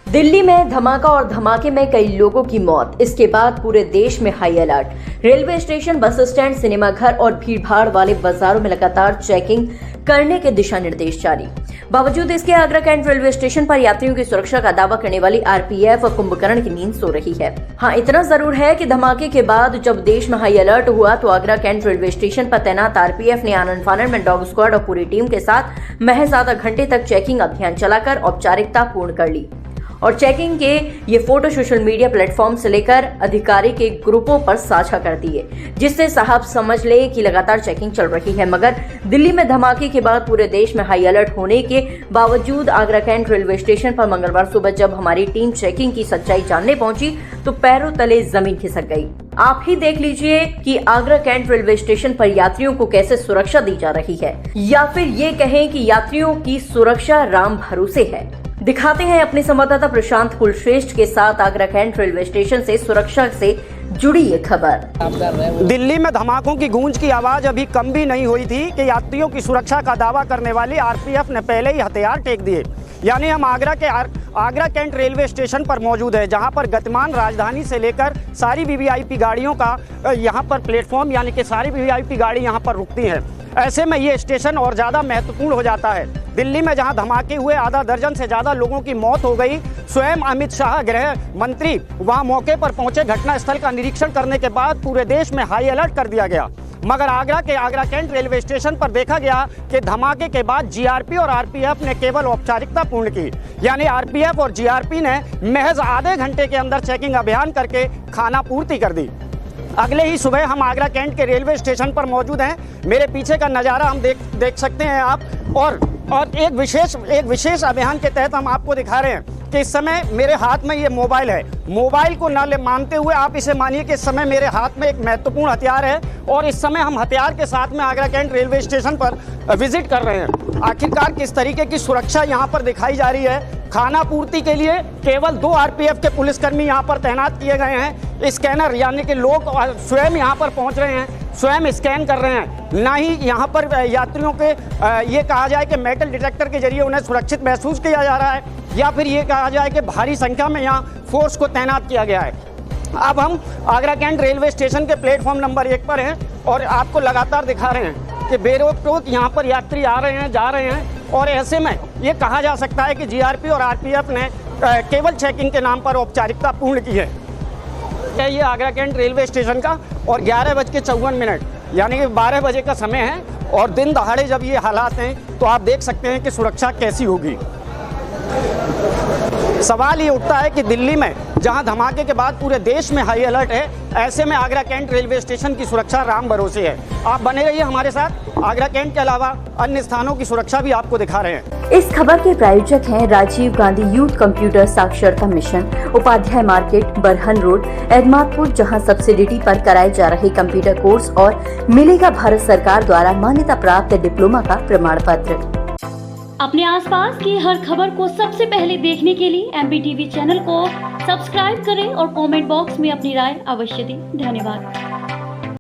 दिल्ली में धमाका और धमाके में कई लोगों की मौत। इसके बाद पूरे देश में high alert. Railway station, bus stand, सिनेमाघर और भीड़भाड़ वाले बाजारों में लगातार चेकिंग करने के दिशा निर्देश जारी। बावजूद इसके आगरा कैंट रेलवे स्टेशन पर यात्रियों की सुरक्षा का दावा करने वाली आरपीएफ और कुंभकर्ण की नींद सो रही है। हाँ, इतना जरूर है कि धमाके के बाद जब देश में हाई अलर्ट हुआ तो आगरा कैंट रेलवे स्टेशन पर तैनात आरपीएफ ने आनन फानन में डॉग स्क्वाड और पूरी टीम के साथ महज आधा घंटे तक चेकिंग अभियान चलाकर औपचारिकता पूर्ण कर ली। और चेकिंग के ये फोटो सोशल मीडिया प्लेटफॉर्म से लेकर अधिकारी के ग्रुपों पर साझा कर दिए, जिससे साहब समझ ले कि लगातार चेकिंग चल रही है। मगर दिल्ली में धमाके के बाद पूरे देश में हाई अलर्ट होने के बावजूद आगरा कैंट रेलवे स्टेशन पर मंगलवार सुबह जब हमारी टीम चेकिंग की सच्चाई जानने पहुंची तो पैरों तले जमीन खिसक गई। आप ही देख लीजिए कि आगरा कैंट रेलवे स्टेशन पर यात्रियों को कैसे सुरक्षा दी जा रही है, या फिर ये कहें कि यात्रियों की सुरक्षा राम भरोसे है। दिखाते हैं अपने संवाददाता प्रशांत कुलश्रेष्ठ के साथ आगरा कैंट रेलवे स्टेशन से सुरक्षा से जुड़ी ये खबर। दिल्ली में धमाकों की गूंज की आवाज अभी कम भी नहीं हुई थी कि यात्रियों की सुरक्षा का दावा करने वाली आरपीएफ ने पहले ही हथियार टेक दिए। यानी हम आगरा कैंट रेलवे स्टेशन पर मौजूद है, जहां पर गतिमान राजधानी से लेकर सारी वीवीआईपी गाड़ियों का यहां पर प्लेटफॉर्म, यानी कि सारी वीवीआईपी गाड़ी यहां पर रुकती हैं। ऐसे में ये स्टेशन और ज़्यादा महत्वपूर्ण हो जाता है। दिल्ली में जहां धमाके हुए, आधा दर्जन से ज़्यादा लोगों की मौत हो गई। स्वयं अमित शाह गृह मंत्री वहां मौके पर पहुंचे। घटनास्थल का निरीक्षण करने के बाद पूरे देश में हाई अलर्ट कर दिया गया। मगर आगरा कैंट रेलवे स्टेशन पर देखा गया कि धमाके के बाद जीआरपी और आरपीएफ ने केवल औपचारिकता पूर्ण की। यानी आरपीएफ और जीआरपी ने महज आधे घंटे के अंदर चेकिंग अभियान करके खाना पूर्ति कर दी। अगले ही सुबह हम आगरा कैंट के रेलवे स्टेशन पर मौजूद हैं। मेरे पीछे का नज़ारा हम देख सकते हैं आप। और एक विशेष अभियान के तहत हम आपको दिखा रहे हैं कि इस समय मेरे हाथ में ये मोबाइल है। मोबाइल को न मानते हुए आप इसे मानिए कि इस समय मेरे हाथ में एक महत्वपूर्ण हथियार है और इस समय हम हथियार के साथ में आगरा कैंट रेलवे स्टेशन पर विजिट कर रहे हैं। आखिरकार किस तरीके की सुरक्षा यहाँ पर दिखाई जा रही है। खाना पूर्ति के लिए केवल 2 आरपीएफ के पुलिसकर्मी यहाँ पर तैनात किए गए हैं। स्कैनर, यानी कि लोग स्वयं यहाँ पर पहुँच रहे हैं, स्वयं स्कैन कर रहे हैं। ना ही यहाँ पर यात्रियों के ये कहा जाए कि मेटल डिटेक्टर के जरिए उन्हें सुरक्षित महसूस किया जा रहा है, या फिर ये कहा जाए कि भारी संख्या में यहाँ फोर्स को तैनात किया गया है। अब हम आगरा कैंट रेलवे स्टेशन के प्लेटफॉर्म नंबर 1 पर हैं और आपको लगातार दिखा रहे हैं कि बेरोक-टोक यहाँ पर यात्री आ रहे हैं, जा रहे हैं। और ऐसे में ये कहा जा सकता है कि जीआरपी और आरपीएफ ने केवल चेकिंग के नाम पर औपचारिकता पूर्ण की है। ये आगरा कैंट रेलवे स्टेशन का और 11:54 यानी कि 12 बजे का समय है। और दिन दहाड़े जब ये हालात हैं तो आप देख सकते हैं कि सुरक्षा कैसी होगी। सवाल ये उठता है कि दिल्ली में जहां धमाके के बाद पूरे देश में हाई अलर्ट है, ऐसे में आगरा कैंट रेलवे स्टेशन की सुरक्षा राम भरोसे है। आप बने रहिए हमारे साथ। आगरा कैंट के अलावा अन्य स्थानों की सुरक्षा भी आपको दिखा रहे हैं। इस खबर के प्रायोजक हैं राजीव गांधी यूथ कंप्यूटर साक्षरता mission, Upadhyay market, Barhan road, Admatpur, जहां सब्सिडिटी पर कराए जा रहे कंप्यूटर कोर्स और मिलेगा भारत सरकार द्वारा मान्यता प्राप्त डिप्लोमा का प्रमाण पत्र। अपने आसपास की हर खबर को सबसे पहले देखने के लिए MBTV चैनल को सब्सक्राइब करें और कमेंट बॉक्स में अपनी राय अवश्य दें। धन्यवाद।